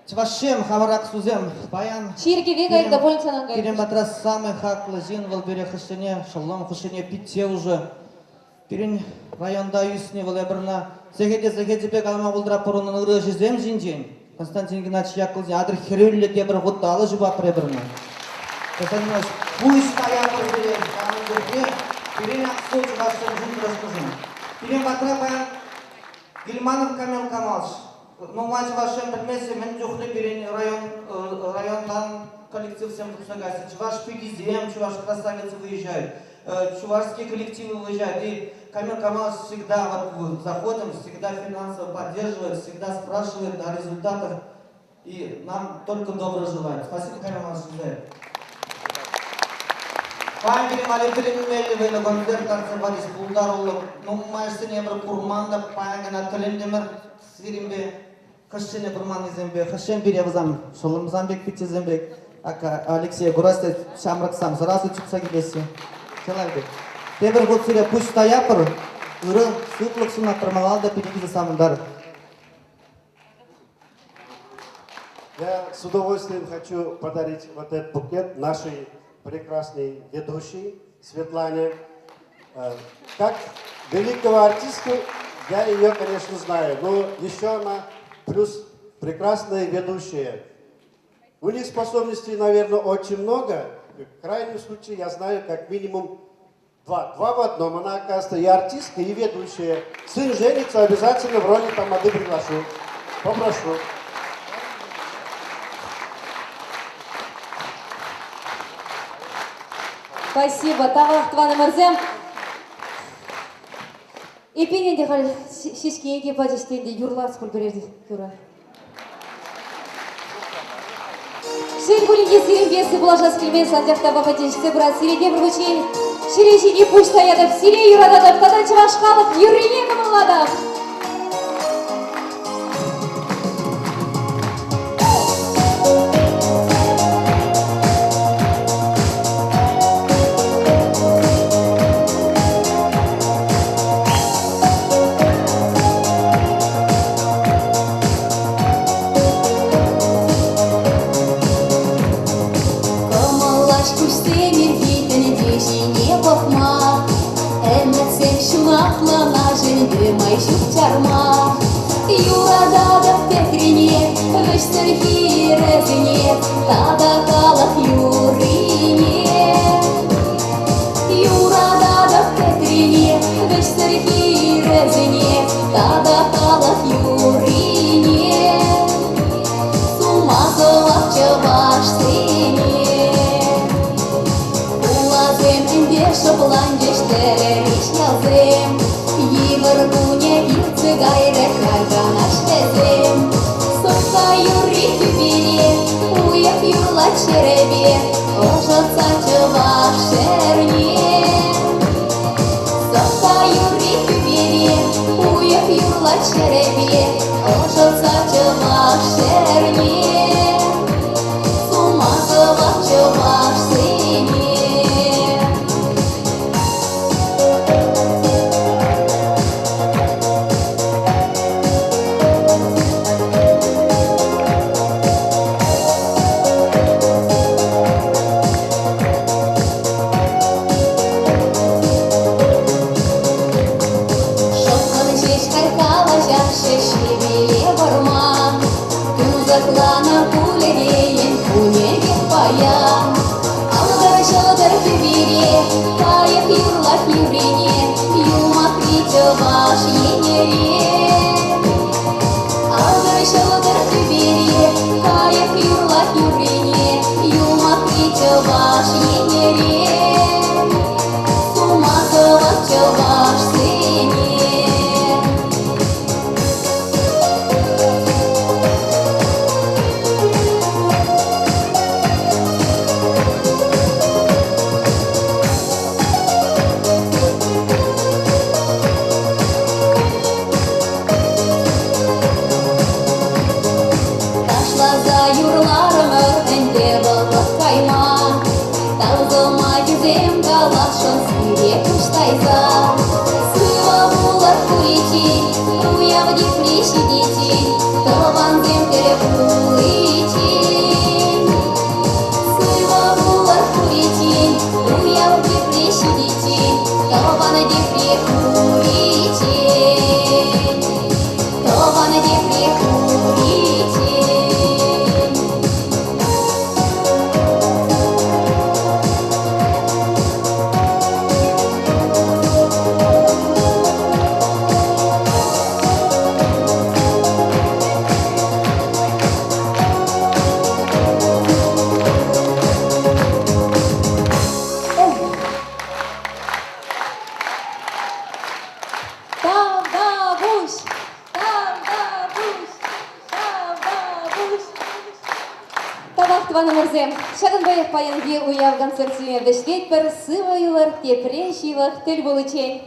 Чвашем, хаварак сузем, баян. Ширки вегай довольно ценангай. Кирем батрас самый хаклы зин вал бере хышыне, шаллам хышыне питте уже. Пирин районда юсне вал ебрна. Сегеде бек алма булдра порунун ыры жизем жинжен. Константин Геннадьевич Яковлевич адр херюлле дебр гутта алы жыба пребрна. Касанимаш, пусть моя порбере, камын пирин аксу чувашем жин раскужин. Пирин батра баян Гильманов Камил Камалович. Ну, мать вашем предмете, мен жухли пирин райондан коллектив всем допускается. Чуваш пигизем, чуваш красавицы выезжают, чувашские коллективы выезжают. И Камил Камалович всегда вот, заходим, всегда финансово поддерживает, всегда спрашивает о результатах. И нам только добро желает. Спасибо, Камил Камалович. Память молитвенный мелли на концерт танцевались булдарулы. Ну, майсыне бір курманда паянгана тіліндемір свиримбе. Хашчене курман изембе, хашчен бире вазам, шолым замбек питте зембек. Ака Алексей Гурасте шамраксам, сразу чупса гибеси. Челайбек. Тебір год сире пусть таяпыр, ыры сыплық суна промалалда пидеги за самым дар. Я с удовольствием хочу подарить вот этот букет нашей прекрасной ведущей Светлане. Как великого артиста я ее, конечно, знаю, но еще она плюс прекрасная ведущая. У них способностей, наверное, очень много. В крайнем случае я знаю как минимум два в одном. Она, оказывается, и артистка, и ведущая. Сын женится, обязательно в роли тамады приглашу. Попрошу. Спасибо. Тавах тваны мырзем. Эпиненде хал шишкеге бажестенде юрлар скол берерди күрә. Шин булинге сиренбеси булажас килмен санжакта бапатешсе брат сиреде бір учень. Ширешини пушта ядып, сире юрададып, тада чывашкалып, юрине кымыладып. Юрададов Петрине, Выштерхи Резине, Тадакалов Юрине. Юрададов Петрине, Выштерхи Резине, Тадакалов Юрине. Сумазовак Чавашсыне. Улазем индеша бландештер ишнязем. Йывыргуне ирцы гайрек райганаш везем. Сотка юри күбере, уяп юрлат шеребе, ожатса чываш шерне. Сотка юри күбере, уяп юрлат шеребе, ожатса чываш шерне. Сумазовак чываш сыне. Заклана пулереен, кунеген паян. Алдар шодар күбере, кайып юрлат юрене, юмак чываш енере. Алдар шодар күбере, кайып юрлат юрене, юмак чываш енере. Сумасовак чываш сыне. Ахтываны мырзем, шагын баяқ баянге уяв концертіне вешкет бір сывайылар тепре шивақ тіл болычен.